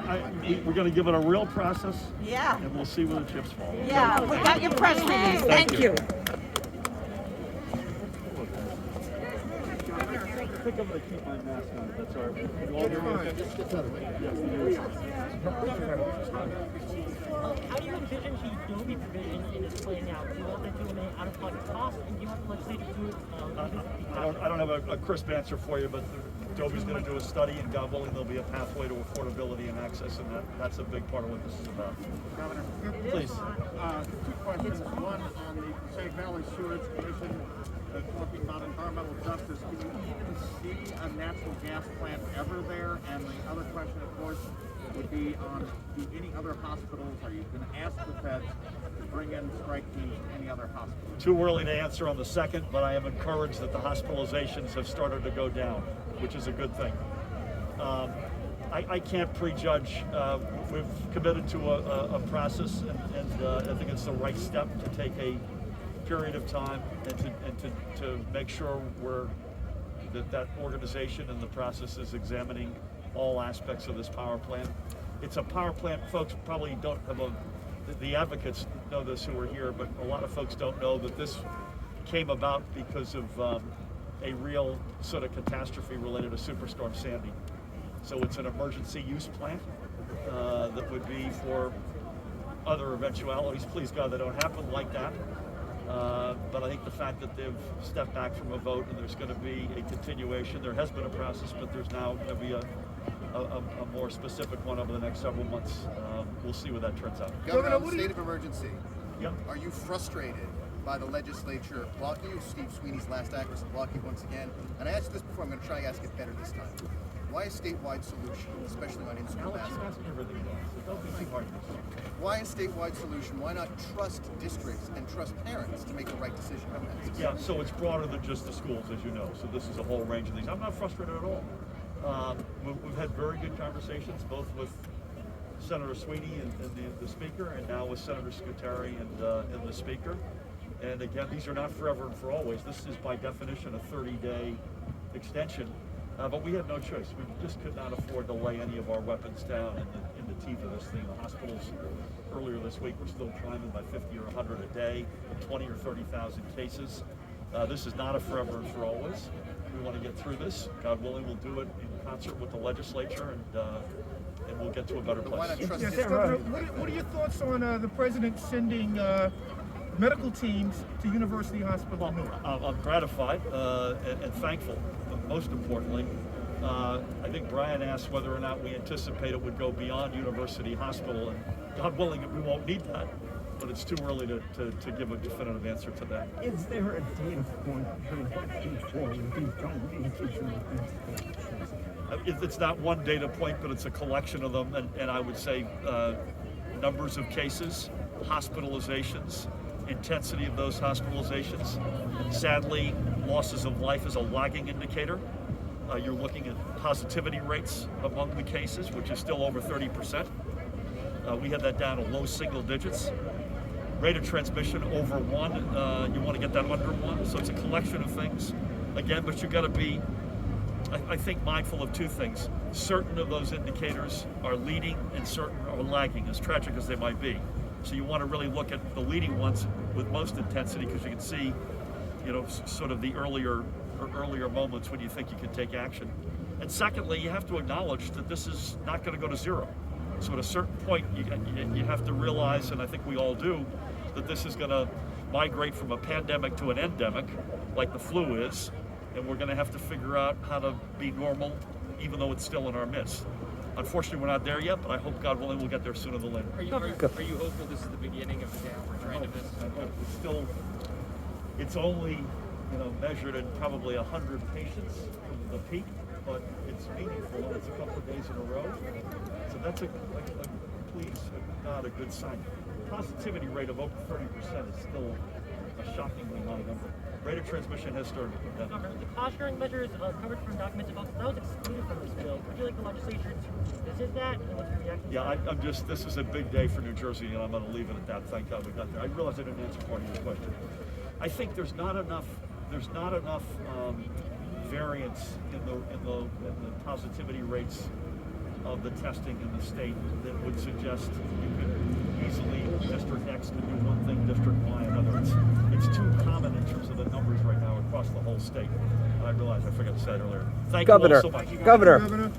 we're going to give it a real process. Yeah. And we'll see where the chips fall. Yeah, we got your press release. Thank you. I think I'm going to keep my mask on. That's all right. How do you envision the Adobe provision in this playing out? Do you want them to remain out of pocket cost, and do you want the legislature to do it? I don't have a crisp answer for you, but Adobe's going to do a study, and God willing, there'll be a pathway to affordability and access, and that's a big part of what this is about. Governor, Please. two questions. One on the Passaic Valley Sewerage Commission talking about environmental justice. Can you even see a natural gas plant ever there? And the other question, of course, would be on do any other hospitals, are you going to ask the feds to bring in strike teams to any other hospitals? Too early to answer on the second, but I am encouraged that the hospitalizations have started to go down, which is a good thing. I can't prejudge. We've committed to a process, and I think it's the right step to take a period of time and to make sure that organization and the process is examining all aspects of this power plant. It's a power plant, folks probably don't have the advocates know this who are here, but a lot of folks don't know that this came about because of a real sort of catastrophe related to Superstorm Sandy. So it's an emergency use plant that would be for other eventualities. Please God, they don't happen like that. But I think the fact that they've stepped back from a vote and there's going to be a continuation, there has been a process, but there's now going to be a more specific one over the next several months. We'll see where that turns out. Governor, on the state of emergency, Yep. are you frustrated by the legislature blocking you? Steve Sweeney's last act was to block you once again. And I asked this before, I'm going to try to ask it better this time. Why a statewide solution, especially on in-school Alex, you're basketball? asking everything else, so don't be too hard on yourself. Why a statewide solution? Why not trust districts and trust parents to make the right decision on that? Yeah, so it's broader than just the schools, as you know. So this is a whole range of things. I'm not frustrated at all. We've had very good conversations, both with Senator Sweeney and the Speaker, and now with Senator Scuteri and the Speaker. And again, these are not forever and for always. This is by definition a 30-day extension, but we had no choice. We just could not afford to lay any of our weapons down in the teeth of this thing. The hospitals earlier this week were still climbing by 50 or 100 a day, 20 or 30,000 cases. This is not a forever and for always. We want to get through this. God willing, we'll do it in concert with the legislature, and we'll get to a better But why place. not trust Yes, districts? Governor, what are your thoughts on the president sending medical teams to University Hospital Newark? I'm gratified and thankful, but most importantly, I think Brian asked whether or not we anticipate it would go beyond University Hospital, and God willing, we won't need that, but it's too early to give a definitive answer to that. Is there a data point for looking forward these donations and It's not one data point, but it's a collection of them, and I would say numbers of cases, hospitalizations, intensity of those hospitalizations. Sadly, losses of life is a lagging indicator. You're looking at positivity rates among the cases, which is still over 30%. We had that down to low single digits. Rate of transmission over 1, you want to get that under 1, so it's a collection of things. Again, but you've got to be, I think, mindful of two things. Certain of those indicators are leading and certain are lagging, as tragic as they might be. So you want to really look at the leading ones with most intensity, because you can see, sort of the earlier moments when you think you can take action. And secondly, you have to acknowledge that this is not going to go to zero. So at a certain point, you have to realize, and I think we all do, that this is going to migrate from a pandemic to an endemic, like the flu is, and we're going to have to figure out how to be normal, even though it's still in our midst. Unfortunately, we're not there yet, but I hope, God willing, we'll get there sooner than later. Are you hopeful this is the beginning of the downward trend of this? It's only, measured in probably 100 patients from the peak, but it's meaningful, and it's a couple of days in a row. So that's not a good sign. Positivity rate of over 30% is still a shockingly high number. Rate of transmission has started to come down. The cost-sharing measures covered from documents about that was excluded from this bill. Would you like the legislature to revisit that? And what's your reaction? Yeah, this is a big day for New Jersey, and I'm going to leave it at that. Thank God we got there. I realize I didn't answer part of your question. I think there's not enough variance in the positivity rates of the testing in the state that would suggest you could easily, District X could do one thing, District Y another. It's too common in terms of the numbers right now across the whole state. I realize I forgot to say it earlier. Thank you all so much. Governor. Governor.